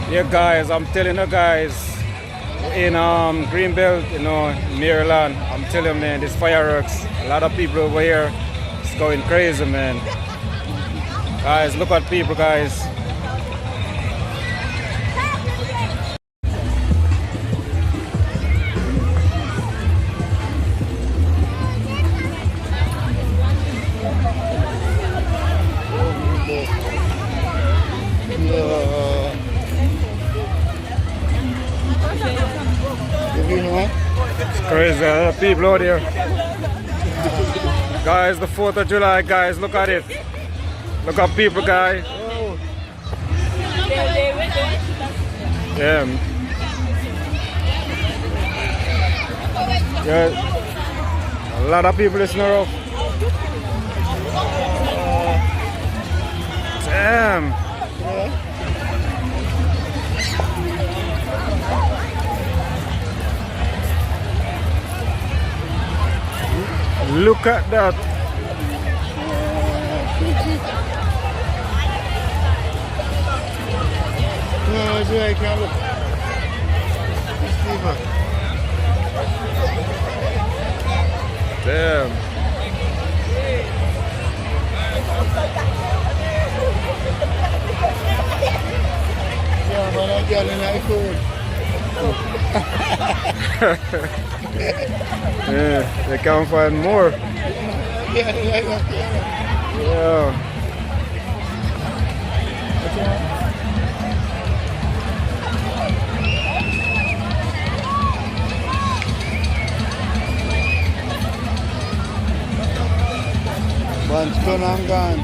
Yeah, guys, I'm telling you guys, in Greenbelt, Maryland, I'm telling you, man, this fireworks, a lot of people over here, it's going crazy, man. Guys, look at people, guys. It's crazy, a lot of people out here. Guys, the 4th of July, guys, look at it. Look at people, guys. Yeah. Yeah. A lot of people listening up. Damn. Look at that. No, it's right, can't look. Damn. Yeah, man, I'm getting that food. Yeah, they can't find more. Yeah. Yeah. One stone and gone.